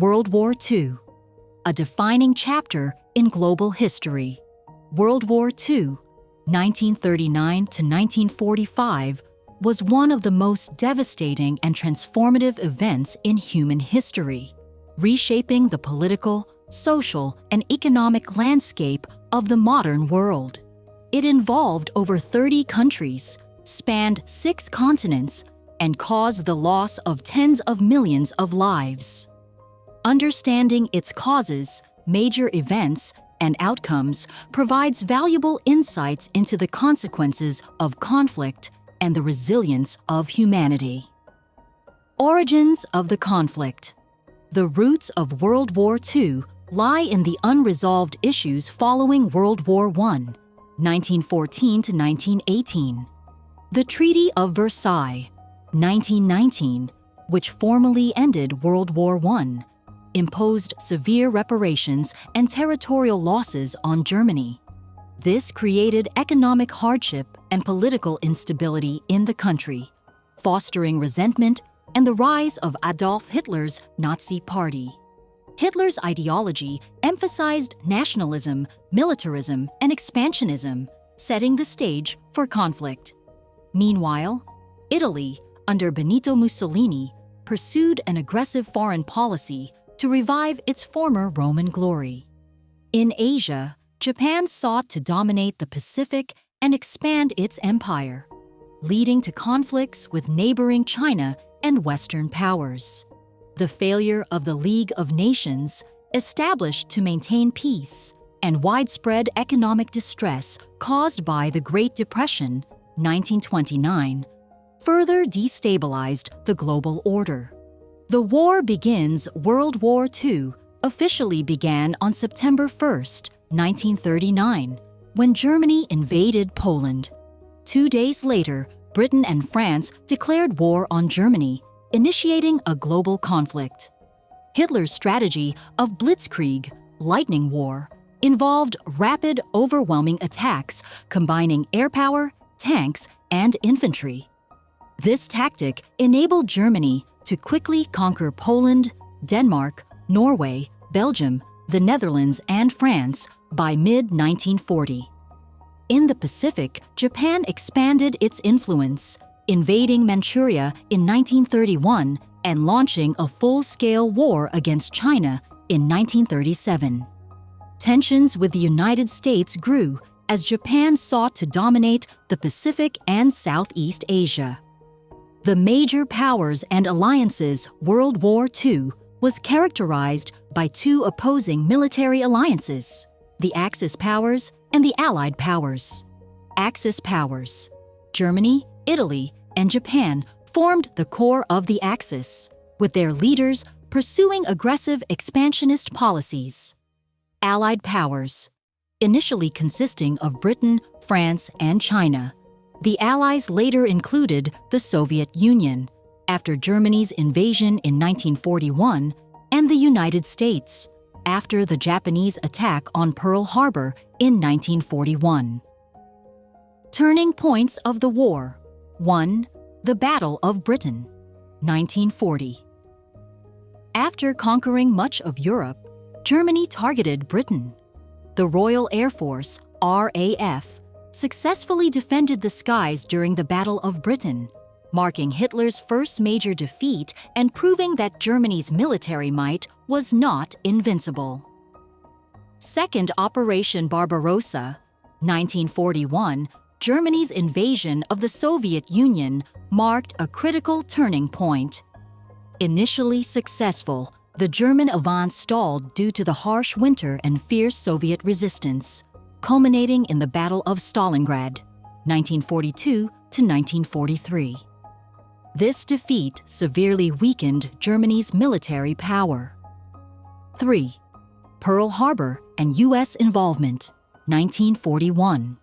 World War II, a defining chapter in global history. World War II, 1939 to 1945, was one of the most devastating and transformative events in human history, reshaping the political, social, and economic landscape of the modern world. It involved over 30 countries, spanned 6 continents, and caused the loss of tens of millions of lives. Understanding its causes, major events, and outcomes provides valuable insights into the consequences of conflict and the resilience of humanity. Origins of the conflict. The roots of World War II lie in the unresolved issues following World War I, 1914 to 1918. The Treaty of Versailles, 1919, which formally ended World War I, imposed severe reparations and territorial losses on Germany. This created economic hardship and political instability in the country, fostering resentment and the rise of Adolf Hitler's Nazi Party. Hitler's ideology emphasized nationalism, militarism, and expansionism, setting the stage for conflict. Meanwhile, Italy, under Benito Mussolini, pursued an aggressive foreign policy to revive its former Roman glory. In Asia, Japan sought to dominate the Pacific and expand its empire, leading to conflicts with neighboring China and Western powers. The failure of the League of Nations, established to maintain peace, and widespread economic distress caused by the Great Depression, 1929, further destabilized the global order. The war begins. World War II officially began on September 1, 1939, when Germany invaded Poland. 2 days later, Britain and France declared war on Germany, initiating a global conflict. Hitler's strategy of blitzkrieg, lightning war, involved rapid, overwhelming attacks combining air power, tanks, and infantry. This tactic enabled Germany to quickly conquer Poland, Denmark, Norway, Belgium, the Netherlands, and France by mid-1940. In the Pacific, Japan expanded its influence, invading Manchuria in 1931 and launching a full-scale war against China in 1937. Tensions with the United States grew as Japan sought to dominate the Pacific and Southeast Asia. The major powers and alliances. World War II was characterized by 2 opposing military alliances, the Axis powers and the Allied powers. Axis powers, Germany, Italy, and Japan, formed the core of the Axis, with their leaders pursuing aggressive expansionist policies. Allied powers, initially consisting of Britain, France, and China. The Allies later included the Soviet Union, after Germany's invasion in 1941, and the United States, after the Japanese attack on Pearl Harbor in 1941. Turning points of the war. 1. The Battle of Britain, 1940. After conquering much of Europe, Germany targeted Britain. The Royal Air Force, RAF, successfully defended the skies during the Battle of Britain, marking Hitler's first major defeat and proving that Germany's military might was not invincible. Second Operation Barbarossa, 1941, Germany's invasion of the Soviet Union marked a critical turning point. Initially successful, the German advance stalled due to the harsh winter and fierce Soviet resistance, culminating in the Battle of Stalingrad, 1942 to 1943. This defeat severely weakened Germany's military power. 3. Pearl Harbor and U.S. involvement, 1941.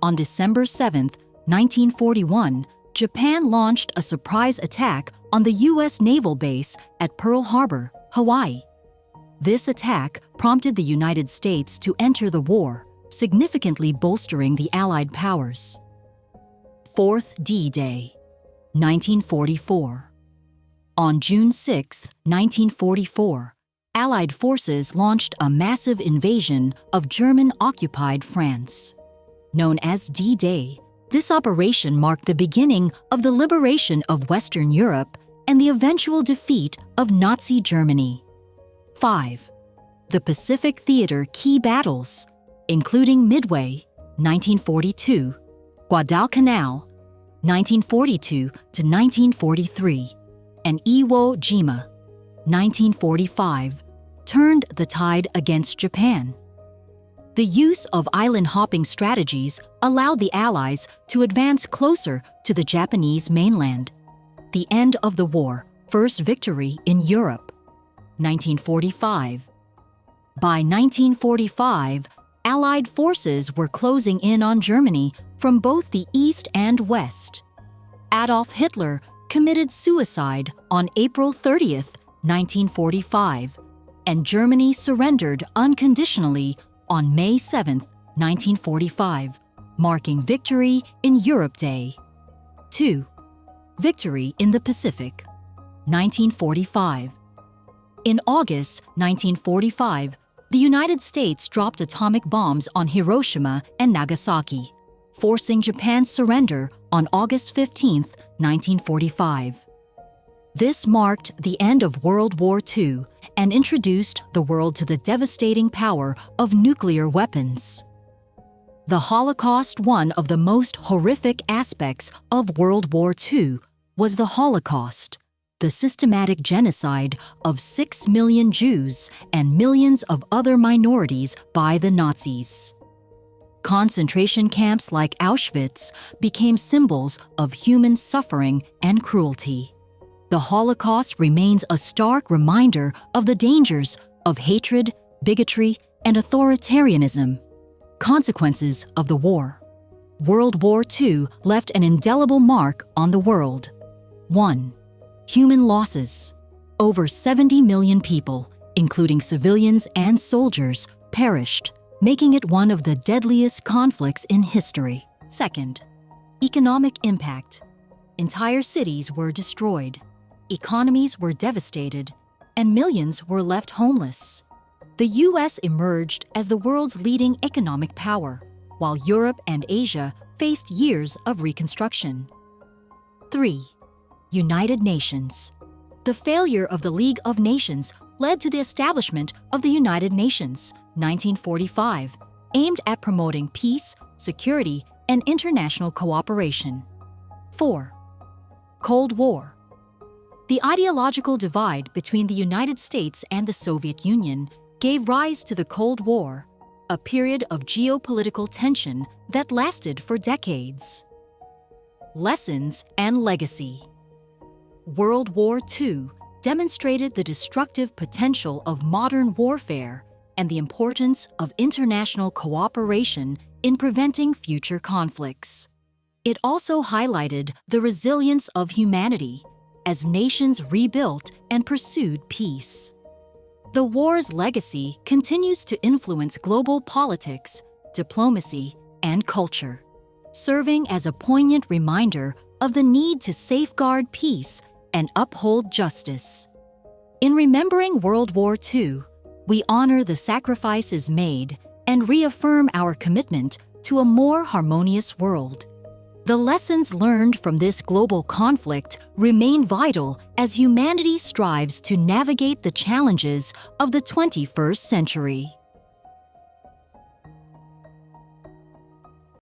On December 7, 1941, Japan launched a surprise attack on the U.S. naval base at Pearl Harbor, Hawaii. This attack prompted the United States to enter the war, significantly bolstering the Allied powers. 4th D-Day, 1944. On June 6, 1944, Allied forces launched a massive invasion of German-occupied France. Known as D-Day, this operation marked the beginning of the liberation of Western Europe and the eventual defeat of Nazi Germany. 5. The Pacific Theater key battles, including Midway, 1942, Guadalcanal, 1942 to 1943, and Iwo Jima, 1945, turned the tide against Japan. The use of island-hopping strategies allowed the Allies to advance closer to the Japanese mainland. The end of the war, first victory in Europe, 1945. By 1945, Allied forces were closing in on Germany from both the east and west. Adolf Hitler committed suicide on April 30, 1945, and Germany surrendered unconditionally on May 7, 1945, marking Victory in Europe Day. 2. Victory in the Pacific, 1945. In August 1945, the United States dropped atomic bombs on Hiroshima and Nagasaki, forcing Japan's surrender on August 15, 1945. This marked the end of World War II and introduced the world to the devastating power of nuclear weapons. The Holocaust, one of the most horrific aspects of World War II, was the Holocaust, the systematic genocide of 6 million Jews and millions of other minorities by the Nazis. Concentration camps like Auschwitz became symbols of human suffering and cruelty. The Holocaust remains a stark reminder of the dangers of hatred, bigotry, and authoritarianism. Consequences of the war. World War II left an indelible mark on the world. 1. Human losses. Over 70 million people, including civilians and soldiers, perished, making it one of the deadliest conflicts in history. 2. Economic impact. Entire cities were destroyed. Economies were devastated, and millions were left homeless. The U.S. emerged as the world's leading economic power, while Europe and Asia faced years of reconstruction. 3. United Nations. The failure of the League of Nations led to the establishment of the United Nations, 1945, aimed at promoting peace, security, and international cooperation. 4. Cold War. The ideological divide between the United States and the Soviet Union gave rise to the Cold War, a period of geopolitical tension that lasted for decades. Lessons and legacy. World War II demonstrated the destructive potential of modern warfare and the importance of international cooperation in preventing future conflicts. It also highlighted the resilience of humanity as nations rebuilt and pursued peace. The war's legacy continues to influence global politics, diplomacy, and culture, serving as a poignant reminder of the need to safeguard peace and uphold justice. In remembering World War II, we honor the sacrifices made and reaffirm our commitment to a more harmonious world. The lessons learned from this global conflict remain vital as humanity strives to navigate the challenges of the 21st century.